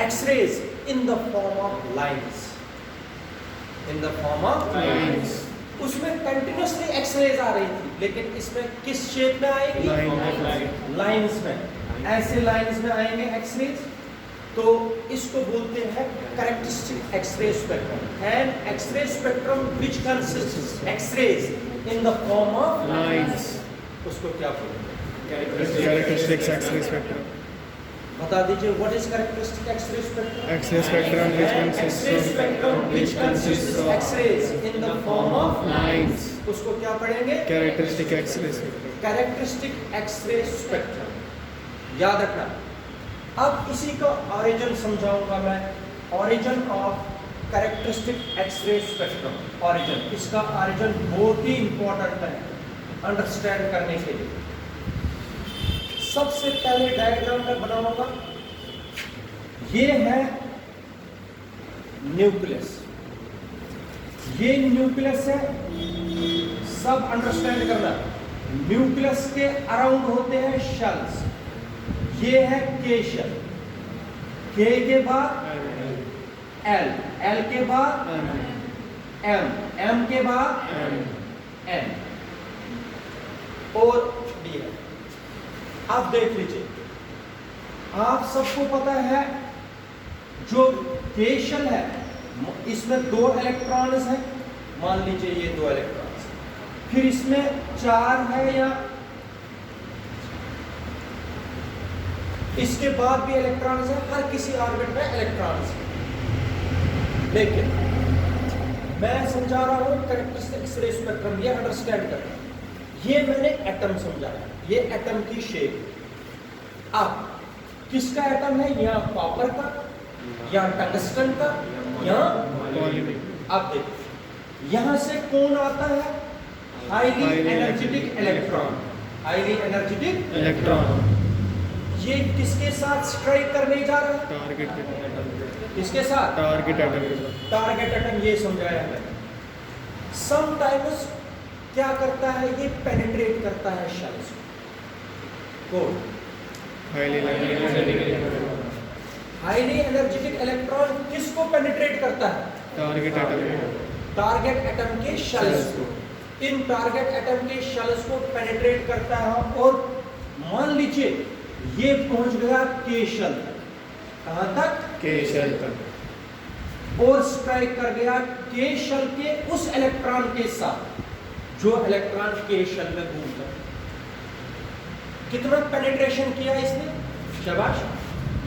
X-rays in the form of lines. In the form of lines. उसमें continuously X-rays आ रही थी, लेकिन इसमें किस शेप में आएगी? लाइंस में। ऐसे लाइंस में आएंगे एक्सरेज, तो इसको बोलते हैं characteristic X-ray spectrum. And X-ray spectrum which consists X-rays in the form of lines, उसको क्या बोलते हैं? Characteristics X-ray spectrum. बता दीजिए, what is characteristic X-ray spectrum? X-ray spectrum which consists of X-rays in the form of lines, उसको क्या पढ़ेंगे? Characteristic X-ray spectrum. Characteristic X-ray spectrum याद रखना। अब इसी का ऑरिजिन समझाऊंगा मैं, origin of characteristic X-ray spectrum. Origin, इसका ऑरिजिन बहुत ही इंपॉर्टेंट है अंडरस्टैंड करने के लिए। सबसे पहले डायग्राम में बनाऊंगा, ये है न्यूक्लियस, ये न्यूक्लियस है, सब अंडरस्टैंड करना। न्यूक्लियस के अराउंड होते हैं शेल्स, ये है के शेल, के के बाद एल, एल के बाद एम, एम के बाद एन और डी है। आप देख लीजिए, आप सबको पता है जो के शेल है इसमें 2 इलेक्ट्रॉन्स हैं, मान लीजिए ये 2 इलेक्ट्रॉन्स, फिर इसमें 4 है या इसके बाद भी इलेक्ट्रॉन्स है, हर किसी ऑर्बिट में इलेक्ट्रॉन्स है। लेकिन मैं समझा रहा हूं कैरेक्टरिस्टिक एक्सरे स्पेक्ट्रम, ये अंडरस्टैंड करना। ये मैंने एटम समझाया, ये एटम की शेप। अब किसका एटम है? या कॉपर का, या टंगस्टन का, या अब देखो यहां से कौन आता है? Highly energetic electron, highly energetic electron. ये किसके साथ स्ट्राइक करने जा रहा है? टारगेट के, किसके साथ? Target atom. टारगेट एटम, ये समझाया मैंने। समटाइम्स क्या करता है? ये पेनिट्रेट करता है शेल्स को। हाईली एनर्जेटिक इलेक्ट्रॉन किसको पेनिट्रेट करता है? टारगेट एटम, टारगेट एटम के शेल्स को। इन टारगेट एटम के शेल्स को पेनिट्रेट करता है और मान लीजिए ये पहुंच गया के शेल तक। कहां तक? के शेल तक। और स्ट्राइक कर गया के शेल के उस इलेक्ट्रॉन के साथ जो इलेक्ट्रॉन के शेल में घूमता है। कितना पेनिट्रेशन किया इसने? शाबाश।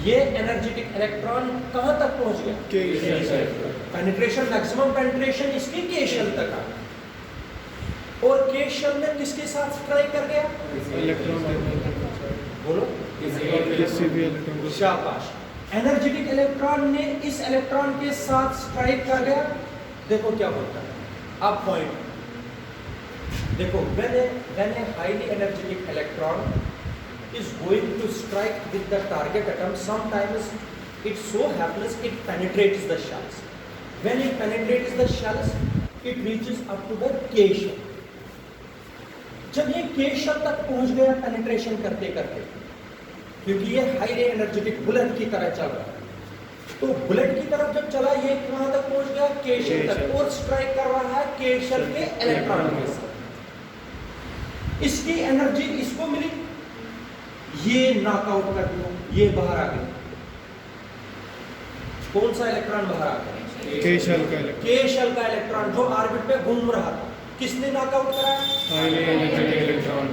ये एनर्जेटिक इलेक्ट्रॉन कहां तक पहुंच गया? के शेल। पेनिट्रेशन, मैक्सिमम पेनिट्रेशन इसकी के शेल तक आ। और के शेल में किसके साथ स्ट्राइक कर गया? इलेक्ट्रॉन, बोलो। शाबाश। एनर्जेटिक इलेक्ट्रॉन ने इस इलेक्ट्रॉन के साथ स्ट्राइक कर गया। देखो क्या होता है अब पॉइंट देखो, when a highly energetic electron is going to strike with the target atom, sometimes it so happens it penetrates the shells. When it penetrates the shells, it reaches up to the K shell. जब ये K shell तक पहुंच गया penetration करते करते, क्योंकि ये highly energetic bullet की तरह चल रहा है, तो बुलेट की तरफ जब चला ये कहां तक पहुंच गया? के शेल तक, और स्ट्राइक कर रहा है के शेल के इलेक्ट्रॉन के साथ। इसकी एनर्जी इसको मिली, ये नॉकआउट कर दिया, ये बाहर आ गया। कौन सा इलेक्ट्रॉन बाहर आ गया? के शेल का इलेक्ट्रॉन। के शेल का इलेक्ट्रॉन जो ऑर्बिट में घूम रहा था, किसने नॉकआउट कराया? Highly energetic electron.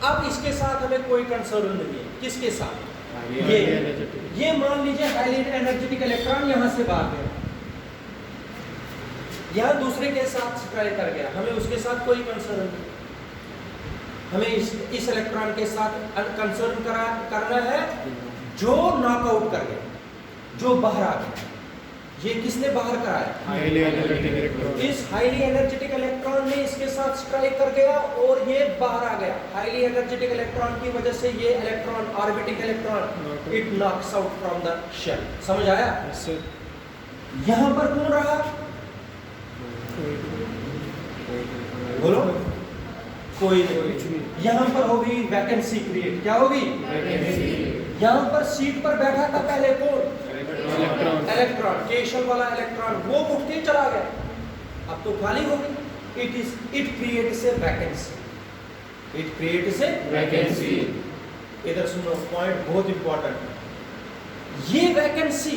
अब इसके साथ हमें कोई कंसर्न नहीं है। किसके साथ? ये मान लीजिए हाईली एनर्जेटिक इलेक्ट्रॉन यहां से बाहर गया, यहां दूसरे के साथ स्ट्राइक कर गया, हमें उसके साथ कोई कंसर्न नहीं। हमें इस इलेक्ट्रॉन के साथ कंसर्न करना है जो नॉकआउट कर गया, जो बाहर आ गया। ये किसने बाहर कराया? Highly energetic electron. इस हाईली एनर्जेटिक इलेक्ट्रॉन ने इसके साथ स्ट्राइक कर गया और ये बाहर आ गया। हाईली एनर्जेटिक इलेक्ट्रॉन की वजह से ये electron, orbiting electron, it knocks out from the shell. समझ आया? यहां पर कौन रहा? बोलो। कोई नहीं। यहां पर होगी वैकेंसी क्रिएट। क्या होगी? यहाँ पर सीट पर बैठा था पहले कौन? इलेक्ट्रॉन इलेक्ट्रॉन, केशल वाला इलेक्ट्रॉन, वो उठ के चला गया, अब तो खाली हो गई। It creates a vacancy, it creates a vacancy इधर सुनो, पॉइंट बहुत इंपॉर्टेंट। ये vacancy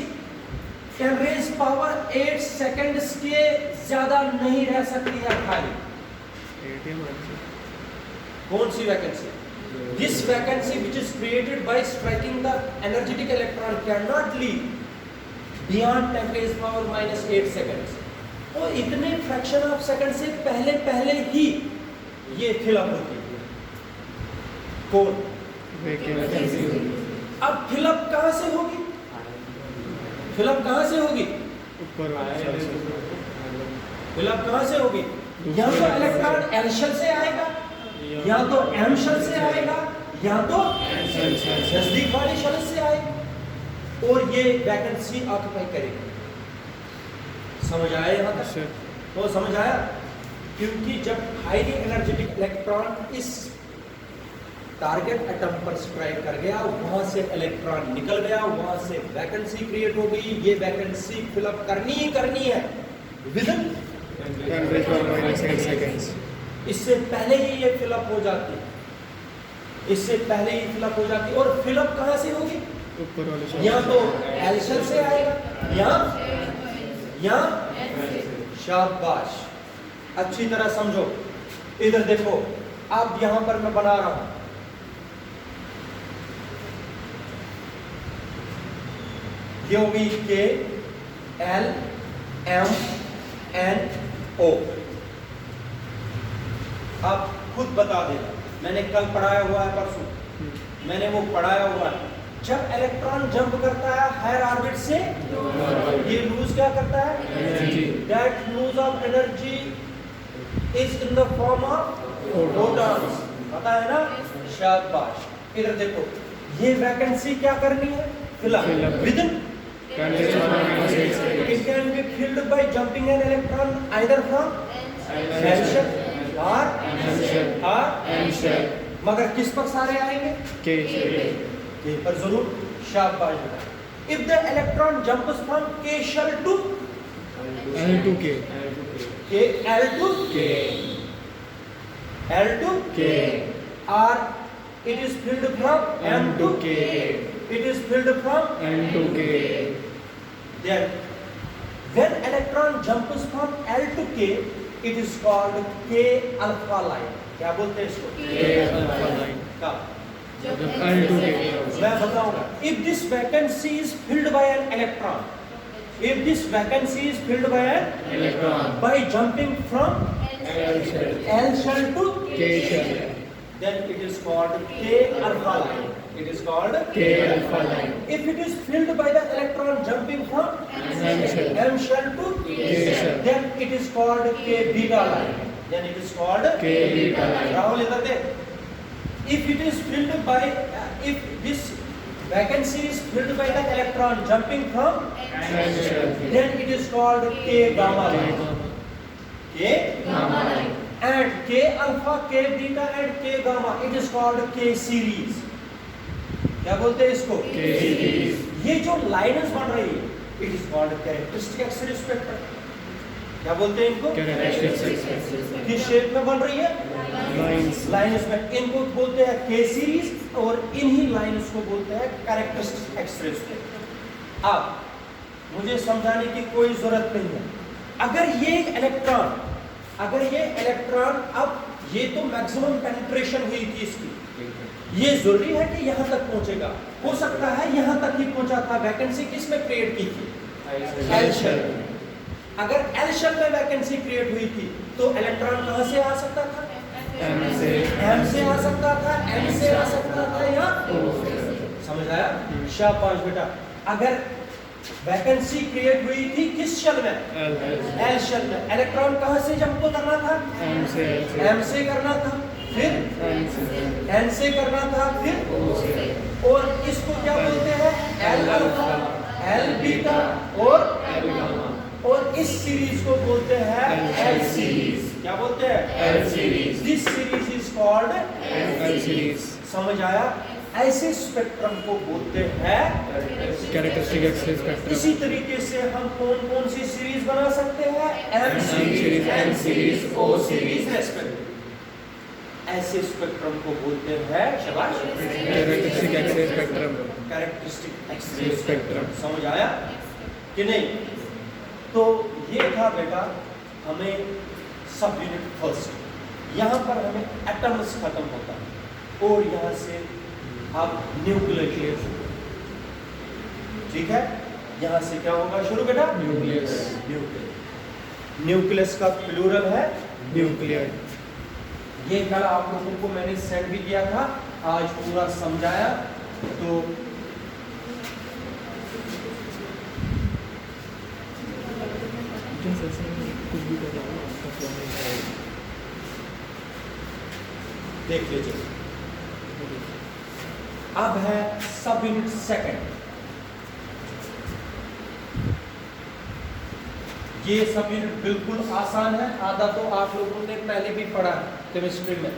can raise power 8 seconds के ज्यादा नहीं रह सकती है खाली। कौन सी vacancy? This vacancy which is created by striking the energetic electron cannot leave beyond 10 raised power minus 8 seconds। तो इतने फ्रैक्शन ऑफ सेकंड से पहले ही ये फिलअप होती है। कौन? वैकेंसी अब फिलअप कहाँ से होगी? फिलअप कहाँ से होगी? ऊपर फिलअप कहाँ से होगी? या तो इलेक्ट्रॉन एल शेल से आएगा, या तो एम शेल से आएगा, या तो नजदीक वाली शेल से आएगा, और ये वैकेंसी ऑक्यूपाई करेगी। समझ आया यहाँ तक? तो समझ आया? क्योंकि जब हाईली एनर्जेटिक इलेक्ट्रॉन इस टारगेट एटम पर स्ट्राइक कर गया, वहां से इलेक्ट्रॉन निकल गया, वहां से वैकेंसी क्रिएट हो गई। ये वैकेंसी फिलअप करनी ही करनी है within 10 raised power minus 8 seconds। इससे पहले ही ये फिलअप हो जाती है, इससे पहले ही फिलअप हो जाती है। और फिलअप कहाँ से होगी? ऊपर वाले या तो एल शेल से आएगा, या शाबाश, अच्छी तरह समझो। इधर देखो, अब यहां पर मैं बना रहा हूं, ये होगी के एल एम एन ओ। आप खुद बता देना, मैंने कल पढ़ाया हुआ है, परसों मैंने वो पढ़ाया हुआ है। जब इलेक्ट्रॉन जंप करता है हायर ऑर्बिट से, ये लूज क्या करता है? That lose of energy is in the form of photons. पता है ना? शाबाश। इधर देखो, ये वैकेंसी क्या करनी है? Fill up within 10 raised power minus 8 seconds। it can be filled by jumping an electron either from L shell or M shell मगर किस पर सारे आएंगे? K K पर जरूर। शाबाश बेटा। If the electron jumps from K shell to L to K K, L to K L to K or it is filled from M to K it is filled from M to K। then when electron jumps from L to K it is called K alpha line। क्या बोलते हैं इसको? K alpha line। क्या? जब L to K मैं बताऊंगा। If this vacancy is filled by an electron, if this vacancy is filled by electron by jumping from L shell L shell to K shell then it is called K alpha line। It is called K alpha line। If it is filled by the electron jumping from M shell M shell to K shell then it is called K beta line। Then it is called K beta line। Rahul इधर देख। If it is filled by if this vacancy is filled by the electron jumping from M shell then it is called K gamma K line। gamma K gamma line। and K alpha, K beta and K gamma it is called K series। क्या बोलते हैं इसको? K series। ये जो lines बन रही है it is called characteristic X-ray spectrum. क्या बोलते हैं इनको? Characteristic किस शेप में बन रही है? lines लाइन्स में। इनको बोलते हैं के सीरीज और इन्हीं लाइन्स को बोलते हैं कैरेक्टरिस्टिक एक्स-रे स्पेक्ट्रम। अब मुझे समझाने की कोई जरूरत नहीं है। अगर ये इलेक्ट्रॉन अब ये तो मैक्सिमम पेनिट्रेशन हुई थी इसकी, ये जरूरी है कि यहाँ तक पहुंचेगा? हो सकता है यहाँ तक ही पहुंचा था। वैकेंसी किस में क्रिएट की थी? L shell. अगर एल शेल में वैकेंसी क्रिएट हुई थी तो इलेक्ट्रॉन कहाँ से आ सकता था? M से एम से आ सकता था, एन से आ सकता था, या समझ आया? शाबाश बेटा। अगर वैकेंसी क्रिएट हुई थी किस शेल में? L एल शेल में। इलेक्ट्रॉन कहाँ से जंप करना था? M से एम से करना था, फिर N से एन से करना था, फिर और इसको क्या बोलते हैं? एल अल्फा, एल बीटा और इस सीरीज को बोलते हैं एल सीरीज। क्या बोलते हैं? L series this series is called L series। समझ आया? ऐसे स्पेक्ट्रम को बोलते हैं Characteristic X-ray spectrum. इसी तरीके से हम कौन कौन सी सीरीज बना सकते हैं? M series, N series, O series respectively. ऐसे स्पेक्ट्रम को बोलते हैं, शाबाश, Characteristic X-ray spectrum. Characteristic X-ray Spectrum. समझ आया कि नहीं? तो ये था बेटा हमें सब यूनिट फर्स्ट। यहाँ पर हमें एटम्स खत्म होता है और यहाँ से अब न्यूक्लियस, ठीक है? यहाँ से क्या होगा शुरू बेटा? Nucleus. न्यूक्लियस। न्यूक्लियस का प्लूरल है Nuclei. ये कल आप लोगों को मैंने सेंड भी किया था, आज पूरा समझाया। तो कुछ भी कर रहा हूँ आपका plan है। देख लीजिए, अब है सब यूनिट सेकंड। ये सब यूनिट बिल्कुल आसान है, आधा तो आप लोगों ने पहले भी पढ़ा है केमिस्ट्री में,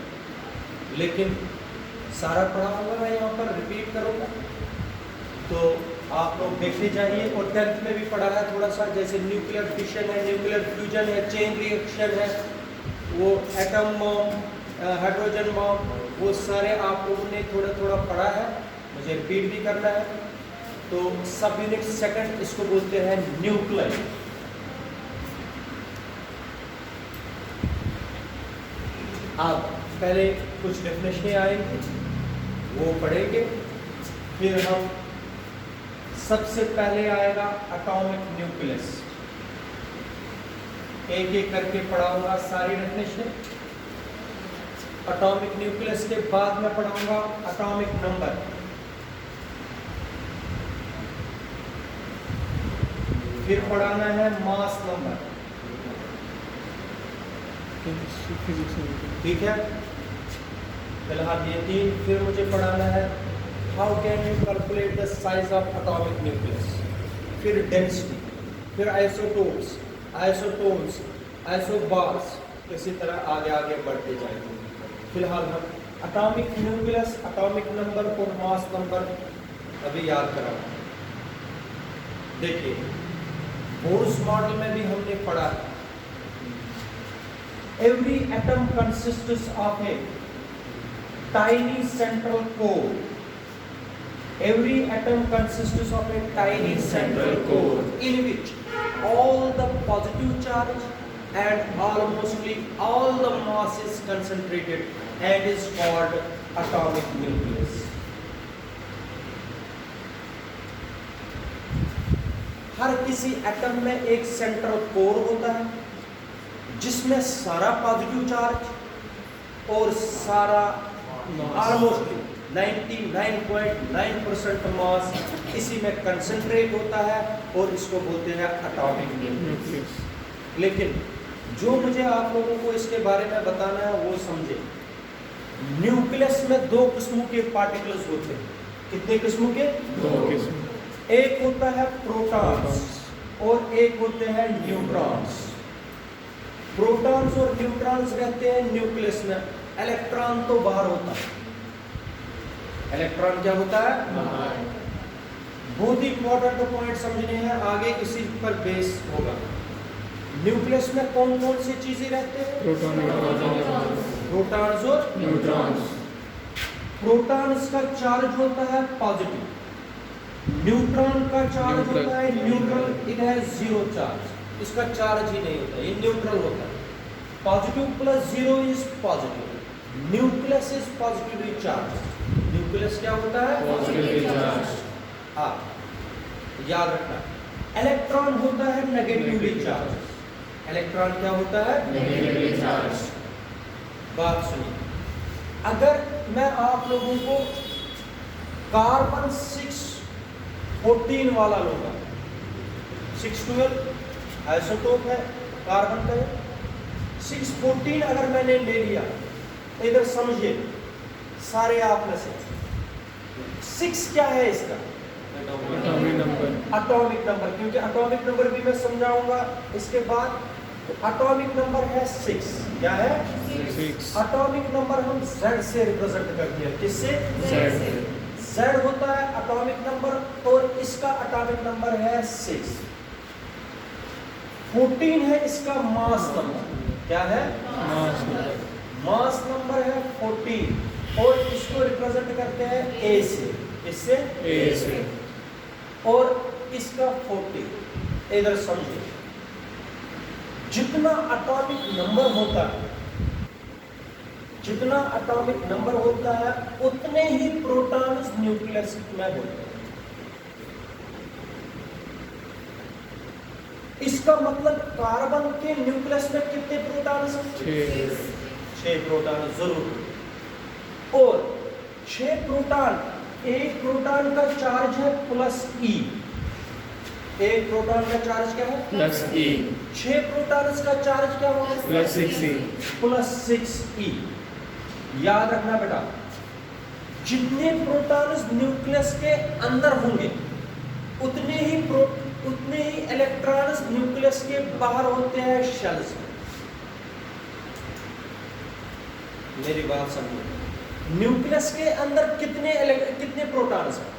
लेकिन सारा पढ़ा होगा, मैं यहाँ पर रिपीट करूँगा तो आप लोग देखते जाइए। और 10th में भी पढ़ा है थोड़ा सा, जैसे न्यूक्लियर फिशन है, न्यूक्लियर फ्यूजन है, चेन रिएक्शन है, वो एटम बॉम्ब, हाइड्रोजन बॉम्ब, वो सारे आप लोगों ने थोड़ा थोड़ा पढ़ा है, मुझे रिपीट भी करना है। तो सब यूनिट सेकंड इसको बोलते हैं न्यूक्लियर। अब पहले कुछ डेफिनेशन आएंगे वो पढ़ेंगे, फिर हम सबसे पहले आएगा एटॉमिक न्यूक्लियस। एक एक करके पढ़ाऊंगा सारी डेफिनेशन। एटॉमिक न्यूक्लियस के बाद मैं पढ़ाऊंगा एटॉमिक नंबर, फिर पढ़ाना है मास नंबर, ठीक है? फिलहाल ये तीन। फिर मुझे पढ़ाना है how can you calculate the size of atomic nucleus, फिर डेंसिटी, फिर आइसोटोप्स, आइसोटोन्स, आइसोबार्स, इसी तरह आगे आगे बढ़ते जाएंगे। फिलहाल हम एटॉमिक न्यूक्लियस, एटॉमिक नंबर और मास नंबर अभी याद कराओ। देखिए, बोर्स मॉडल में भी हमने पढ़ा है, every atom consists of a tiny central core. Every atom consists of a tiny central core in which all the positive charge and almost all the mass is concentrated and is called atomic nucleus. हर किसी atom में एक central core होता है जिसमें सारा positive charge और सारा almost 99.9% मास इसी में कंसंट्रेट होता है और इसको बोलते हैं एटॉमिक न्यूक्लियस। लेकिन जो मुझे आप लोगों को इसके बारे में बताना है वो समझे। न्यूक्लियस में दो किस्मों के पार्टिकल्स होते हैं। कितने किस्मों के? दो किस्म। एक होता है प्रोटॉन्स और एक होते हैं न्यूट्रॉन्स। प्रोटॉन्स और न्यूट्रॉन्स रहते हैं न्यूक्लियस में, इलेक्ट्रॉन तो बाहर होता है। इलेक्ट्रॉन क्या होता है? बहुत ही इंपॉर्टेंट पॉइंट समझने हैं, आगे इसी पर बेस होगा। न्यूक्लियस में कौन कौन सी चीजें रहते हैं? प्रोटॉन्स और न्यूट्रॉन्स। प्रोटॉन्स का चार्ज होता है पॉजिटिव, न्यूट्रॉन का चार्ज होता है neutral, it has zero charge, इसका चार्ज ही नहीं होता, ये न्यूट्रल होता है। Positive plus zero is positive, nucleus is positively charge. Nucleus क्या होता है? Positively charge. हाँ, याद रखना। इलेक्ट्रॉन होता है नेगेटिवली चार्ज। इलेक्ट्रॉन क्या होता है? Negatively charge. बात सुनिए, अगर मैं आप लोगों को कार्बन 614 वाला लूंगा, 612 आइसोटोप है कार्बन का, 614 अगर मैंने ले लिया, इधर समझिए सारे आप में से 6 क्या है इसका? Atomic number. एटॉमिक नंबर, क्योंकि एटॉमिक नंबर भी मैं समझाऊंगा इसके बाद। एटॉमिक नंबर है 6। क्या है? 6। एटॉमिक नंबर हम Z से रिप्रेजेंट करते हैं। किससे? Z। Z होता है एटॉमिक नंबर और इसका एटॉमिक नंबर है 6। 14 है इसका मास नंबर। क्या है? मास नंबर है 14 और इसको रिप्रेजेंट करते हैं A से। इससे A से। और इसका 40। इधर समझिए, जितना एटॉमिक नंबर होता है, जितना एटॉमिक नंबर होता है उतने ही प्रोटॉन्स न्यूक्लियस में होते हैं। इसका मतलब कार्बन के न्यूक्लियस में कितने प्रोटॉन्स हैं? 6 प्रोटॉन जरूर। और 6 प्रोटॉन, एक प्रोटॉन का चार्ज है +E। एक प्रोटॉन का चार्ज क्या है? +E। 6 प्रोटॉन्स का चार्ज क्या होगा? +6E। +6E। याद रखना बेटा, जितने प्रोटॉन्स न्यूक्लियस के अंदर होंगे उतने ही इलेक्ट्रॉन्स न्यूक्लियस के बाहर होते हैं शेल्स में। मेरी बात समझो, न्यूक्लियस के अंदर कितने प्रोटॉन्स हैं?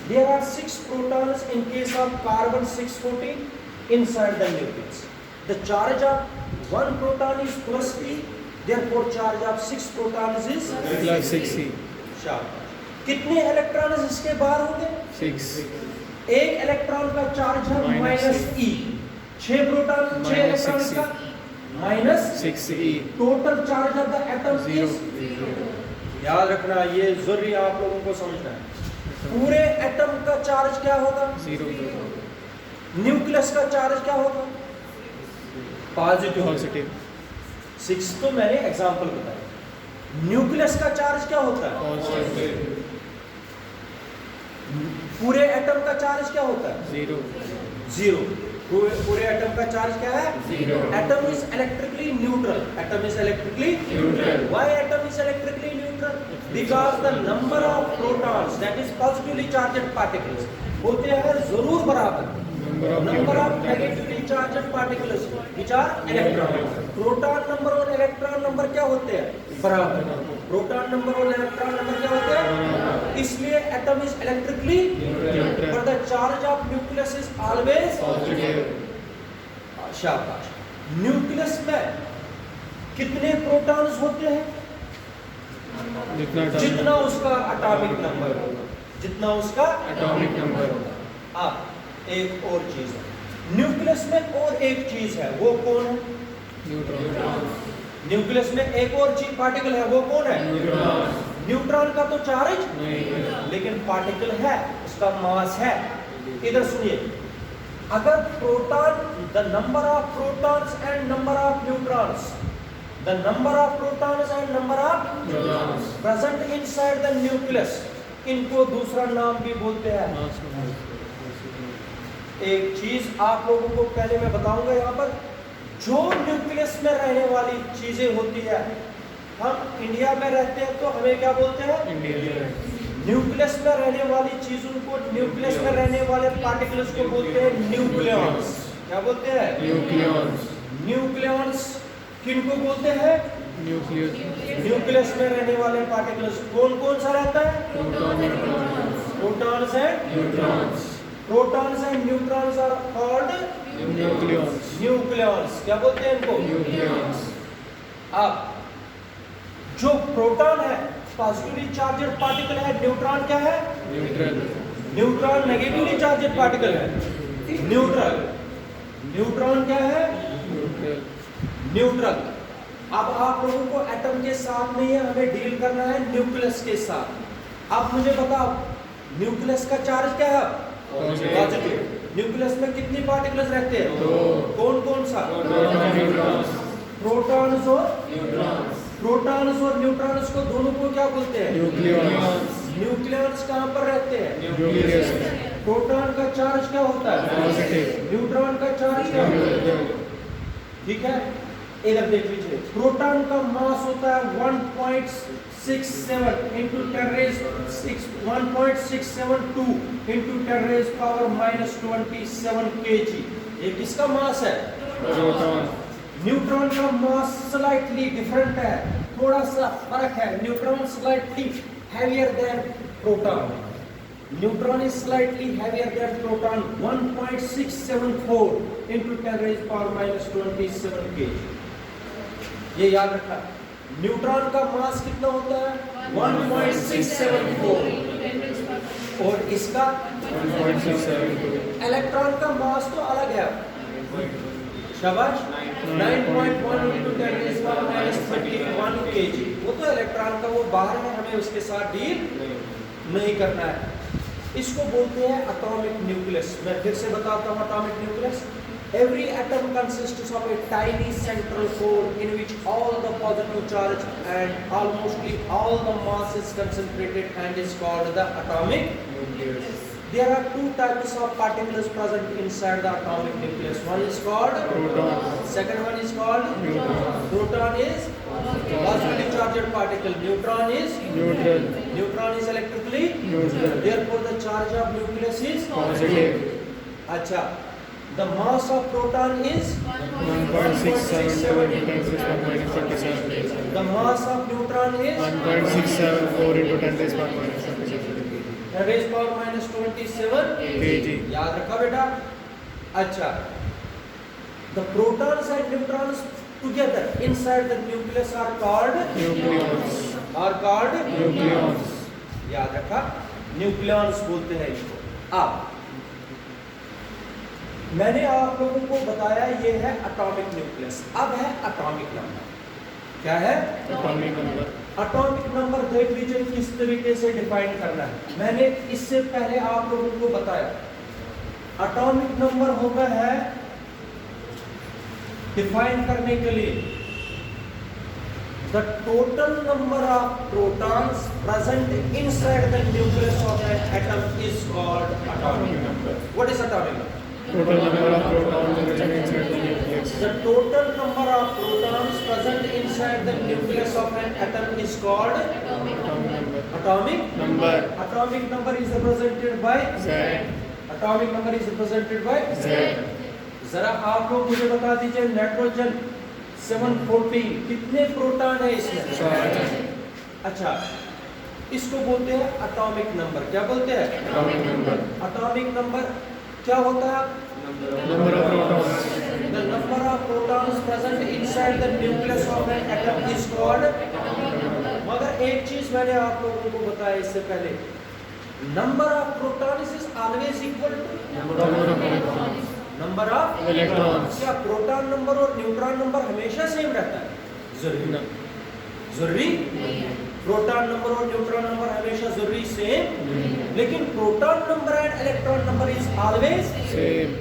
There are 6 protons in case of carbon 614 inside the nucleus. The charge of 1 proton is +E, therefore charge of 6 protons is +6E। शाबाश। कितने इलेक्ट्रॉन्स इसके बाहर होंगे? 6। एक इलेक्ट्रॉन का चार्ज है -E। 6 प्रोटॉन, 6 इलेक्ट्रॉन्स का -6E। Total charge of the atom is 0। याद रखना, ये जरूरी आप लोगों को समझना है। पूरे एटम का चार्ज क्या होगा? 0। न्यूक्लियस का चार्ज क्या होगा? पॉजिटिव। 6 तो मैंने एग्जांपल बताया। न्यूक्लियस का चार्ज क्या होता है? पॉजिटिव। पूरे एटम का चार्ज क्या होता है? 0। पूरे एटम का चार्ज क्या है? 0। Atom is electrically neutral. Atom is electrically neutral. Why atom is electrically neutral? Because the number of protons, that is positively charged particles, होते हैं जरूर बराबर number of negatively charged particles which are electron. Proton number और electron number क्या होते हैं? बराबर। Proton number और इलेक्ट्रॉन नंबर क्या होते हैं? इसलिए atom is electrically neutral but the charge of nucleus is always positive. शाबाश। न्यूक्लियस में कितने प्रोटॉन्स होते हैं? जितना उसका एटॉमिक नंबर होगा, जितना उसका एटॉमिक नंबर होगा। अब एक और चीज है न्यूक्लियस में, और एक चीज है, वो कौन है? न्यूट्रॉन। न्यूक्लियस में एक और चीज पार्टिकल है, वो कौन है? न्यूट्रॉन। न्यूट्रॉन का तो चार्ज नहीं, लेकिन पार्टिकल है, उसका मास है। इधर सुनिए, अगर proton, the number of protons and number of neutrons, the number of protons and number of neutrons present inside the nucleus, इनको दूसरा नाम भी बोलते हैं। एक चीज आप लोगों को पहले मैं बताऊंगा, यहाँ पर जो न्यूक्लियस में रहने वाली चीजें होती है, हम इंडिया में रहते हैं तो हमें क्या बोलते हैं? इंडिया। न्यूक्लियस में रहने वाली चीजों को, न्यूक्लियस में रहने वाले पार्टिकल्स को बोलते हैं न्यूक्लियॉन्स। क्या बोलते हैं? न्यूक्लियॉन्स। न्यूक्लियॉन्स किनको बोलते हैं? न्यूक्लियस। न्यूक्लियस में रहने वाले पार्टिकल्स कौन कौन सा रहता है? Proton, protons and neutrons. Protons and neutrons are called nucleons. Nucleons. क्या बोलते हैं इनको? न्यूक्लियॉन्स। अब जो प्रोटॉन है पॉजिटिवली चार्जड पार्टिकल है, न्यूट्रॉन क्या है? Neutral. Neutron negatively charged particle है, न्यूट्रल। न्यूट्रॉन क्या है? न्यूट्रल। न्यूट्रल। अब आप लोगों को एटम के साथ नहीं है, हमें डील करना है न्यूक्लियस के साथ। अब मुझे बताओ, न्यूक्लियस का चार्ज क्या है? पॉजिटिव। न्यूक्लियस में कितनी पार्टिकल्स रहते हैं? 2। कौन कौन सा? न्यूट्रॉन्स। प्रोटॉन्स और न्यूट्रॉन्स। प्रोटॉन्स और न्यूट्रॉन्स को दोनों को क्या बोलते हैं? न्यूक्लियॉन्स। न्यूक्लियॉन्स कहाँ पर रहते हैं? न्यूक्लियस। प्रोटॉन का चार्ज क्या होता है? पॉजिटिव। न्यूट्रॉन का चार्ज क्या होता है? न्यूट्रल। ठीक है, इधर देख लीजिए, प्रोटॉन का मास होता है 1.67 into 10 raised 6 1.672 into 10 raised power -27 kg। ये किसका मास है? प्रोटॉन। न्यूट्रॉन का मास स्लाइटली डिफरेंट है, थोड़ा सा फर्क है। Neutron slightly heavier than proton, neutron is slightly heavier than proton 1.674 into 10 raised power minus 27 kg। ये याद रखना, न्यूट्रॉन का मास कितना होता है 1.674 और इसका 1.672 इलेक्ट्रॉन का मास तो अलग है। शाबाश, 9.1 into 10 raised power minus 31 kg। वो तो इलेक्ट्रॉन का वो बाहर है, हमें उसके साथ डील नहीं करना है। इसको बोलते हैं एटॉमिक न्यूक्लियस। मैं फिर से बताता हूँ atomic nucleus. Every atom consists of a tiny central core in which all the positive charge and almost all the mass is concentrated and is called the atomic nucleus. There are two types of particles present inside the atomic nucleus. One is called proton, second one is called neutron, proton is positively charged particle, neutron is neutral, neutron is electrically neutral, therefore the charge of nucleus is positive, अच्छा, the mass of proton is 1.672 into 10 raised power minus 27 the mass of neutron is 1.674 into 10 raised power minus 27 raised power minus 27 kg। याद रखा बेटा। अच्छा, the protons and neutrons together inside the nucleus are called Nucleons, nucleons। याद रखा, nucleons बोलते हैं इसको। अब मैंने आप लोगों को बताया ये है एटॉमिक न्यूक्लियस। अब है एटॉमिक नंबर। क्या है atomic number, एटॉमिक नंबर? देख लीजिए किस तरीके से डिफाइन करना है। मैंने इससे पहले आप लोगों को बताया एटॉमिक नंबर होता है डिफाइन करने के लिए the total number of protons present inside the nucleus of an atom is called atomic number. What is atomic number? total number of protons present inside the nucleus, The total number of protons present inside the nucleus of an atom is called atomic number, atomic number atomic number is represented by Z, atomic number is represented by Z, जरा आप लोग मुझे बता दीजिए nitrogen 714 कितने proton है इसमें? 7, अच्छा, इसको बोलते हैं एटॉमिक नंबर। क्या बोलते हैं? atomic number, एटॉमिक नंबर क्या होता है? number of protons, The number of protons present inside the nucleus of an atom is called। मगर एक चीज मैंने आप लोगों को बताया इससे पहले, number of protons is always equal to number of protons, number of electrons, क्या प्रोटॉन नंबर और न्यूट्रॉन नंबर हमेशा सेम रहता है? जरूरी ना, जरूरी प्रोटॉन नंबर और न्यूट्रॉन नंबर हमेशा जरूरी सेम, लेकिन proton number and electron number is always. same,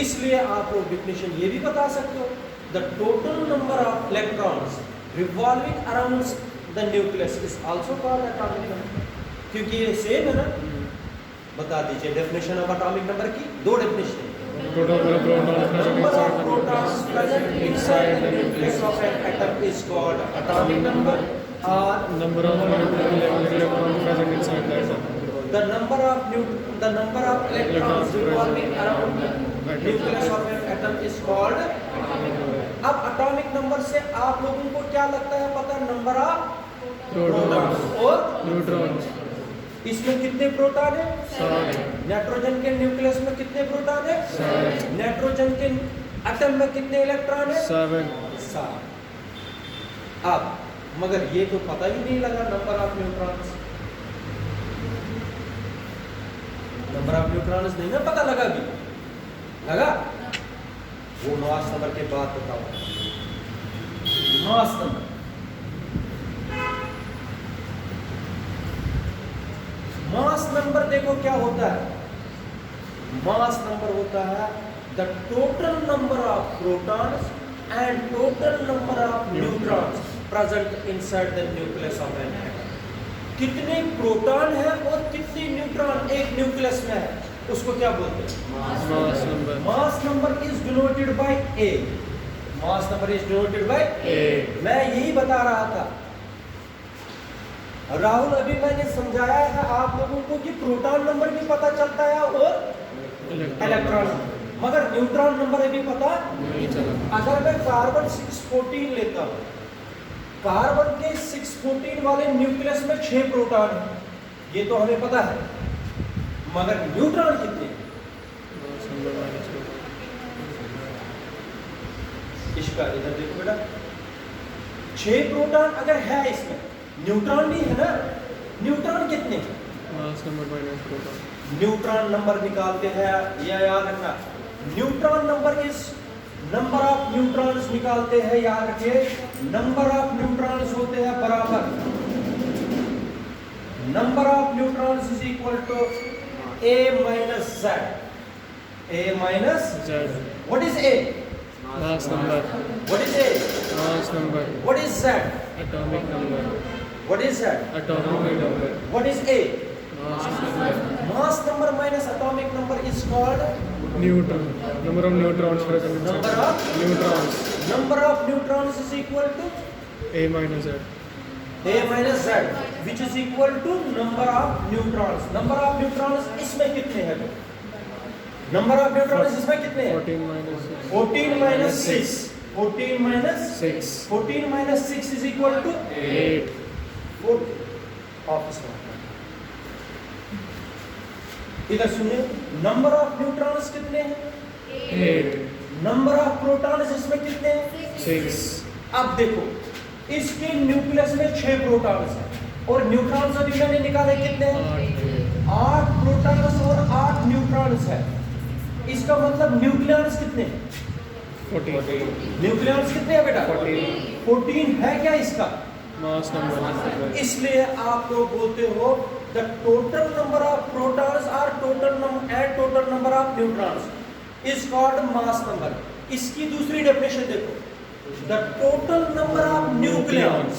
इसलिए आप लोग डिफिनेशन ये भी बता सकते हो, the total number of electrons revolving around the nucleus is also called atomic number, क्योंकि ये सेम है ना। बता दीजिए डेफिनेशन ऑफ एटॉमिक नंबर की, दो definition. total number of protons present Number of inside protons present inside the nucleus the nucleus of an atom is called atomic number, or number of electrons present inside the atom, the number of electrons revolving around the nucleus of an atom is called। अब atomic number से आप लोगों को क्या लगता है पता? Number of protons protons, और neutrons, इसमें कितने प्रोटॉन है? 7, नाइट्रोजन के न्यूक्लियस में कितने प्रोटॉन है? 7, नाइट्रोजन के एटम में कितने इलेक्ट्रॉन है? 7, 7। अब मगर ये तो पता ही नहीं लगा number of neutrons. Number of neutrons नहीं ना पता लगा भी लगा। वो मास नंबर के बाद बताओ। मास नंबर, मास नंबर देखो क्या होता है। मास नंबर होता है the total number of protons and total number of neutrons present inside the nucleus of an atom. कितने प्रोटॉन है और कितने न्यूट्रॉन एक न्यूक्लियस में है, उसको क्या बोलते हैं? mass number, mass number is denoted by A. Mass number is denoted by A, मैं यही बता रहा था राहुल, अभी मैंने समझाया है आप लोगों को कि प्रोटॉन नंबर भी पता चलता है और इलेक्ट्रॉन, मगर न्यूट्रॉन नंबर अभी पता। नहीं चला, अगर मैं कार्बन 614 लेता हूँ, कार्बन के 614 वाले न्यूक्लियस में 6 प्रोटॉन है, ये तो हमें पता है, मगर न्यूट्रॉन कितने हैं? Mass number minus proton. इसका इधर देखो बेटा, 6 प्रोटॉन अगर है इसमें, न्यूट्रॉन भी है ना, न्यूट्रॉन कितने हैं? Mass number minus proton. Neutron number निकालते हैं, यह याद रखना, neutron number is number of neutrons निकालते हैं, याद रखिए, नंबर ऑफ न्यूट्रॉन्स होते हैं बराबर, number of neutrons is equal to a minus z, a minus Z। What is a, mass number. What is a, mass number. What is z, atomic number. What is z, atomic number. What is a, mass number. mass number minus atomic number is called neutron. Number of neutrons present. number of neutrons. number of neutrons is equal to A minus Z। a minus z, which is equal to number of neutrons. number of neutrons इसमें कितने हैं? number of neutrons इसमें कितने हैं? 14 minus 6। 14 minus 6, 14 minus 6। 14 minus 6 is equal to 8। 4. Office में इधर सुनिए, number of neutrons कितने हैं? 8। नंबर ऑफ प्रोटॉन्स इसमें कितने हैं? 6। अब देखो, इसके न्यूक्लियस में 6 प्रोटॉन्स हैं और न्यूट्रॉन्स अभी मैंने निकाले कितने हैं? 8 प्रोटॉन्स और 8 न्यूट्रॉन्स है। इसका मतलब न्यूक्लियस कितने हैं? 14। न्यूक्लियस कितने हैं बेटा? 14 है क्या इसका? Mass number. इसलिए आप लोग बोलते हो the total number of protons और total number of neutrons is called mass number. इसकी दूसरी डेफिनेशन देखो, the total number of nucleons,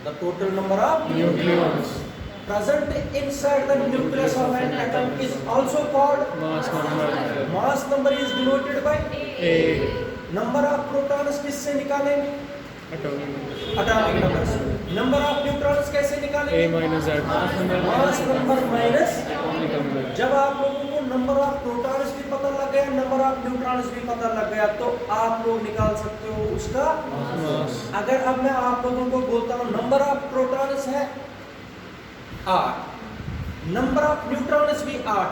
the total number of nucleons present inside the nucleus of an atom is also called mass number. mass number is denoted by A number of protons किससे निकालेंगे? Atomic number. Atomic number से। number of neutrons कैसे निकालेंगे? A minus Z। Mass number minus. Atomic number. जब आप लोगों को number of protons भी पता लग गया, नंबर ऑफ न्यूट्रॉन्स भी पता लग गया, तो आप लोग निकाल सकते हो उसका मास। अगर अब मैं आप लोगों को बोलता हूँ नंबर ऑफ प्रोटॉन्स है 8, नंबर ऑफ न्यूट्रॉन्स भी 8,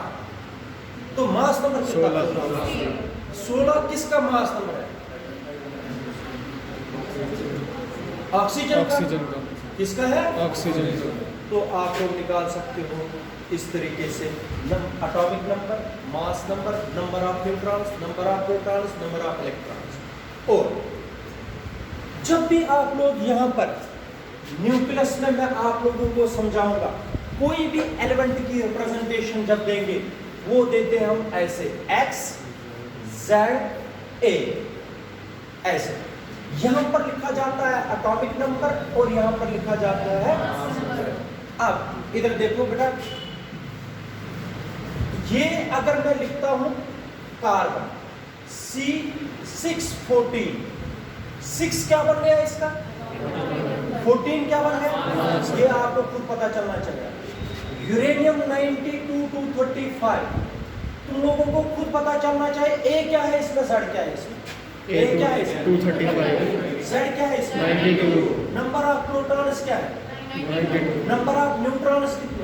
तो मास नंबर कितना? 16। 16 किसका मास नंबर है? ऑक्सीजन का। ऑक्सीजन का। किसका है? ऑक्सीजन का। तो आप लोग निकाल सकते हो इस तरीके से, atomic number, mass number, number of neutrons, number of protons, number of electrons. और जब भी आप लोग यहाँ पर न्यूक्लियस में मैं आप लोगों को समझाऊंगा, कोई भी एलिमेंट की रिप्रेजेंटेशन जब देंगे वो देते हैं हम ऐसे x z a, ऐसे यहां पर लिखा जाता है एटॉमिक नंबर और यहां पर लिखा जाता है। अब इधर देखो बेटा, ये अगर मैं लिखता हूं कार्बन C614, 6 क्या बन गया इसका? 14 क्या बन गया? ये आपको खुद पता चलना चाहिए। यूरेनियम 92-235, तुम लोगों को खुद पता चलना चाहिए A क्या है इसमें, Z क्या है इसमें? A क्या है इसमें? 235। Z क्या है इसमें? 92। नंबर ऑफ प्रोटॉन्स क्या है? 92। नंबर ऑफ न्यूट्रॉन्स कितने?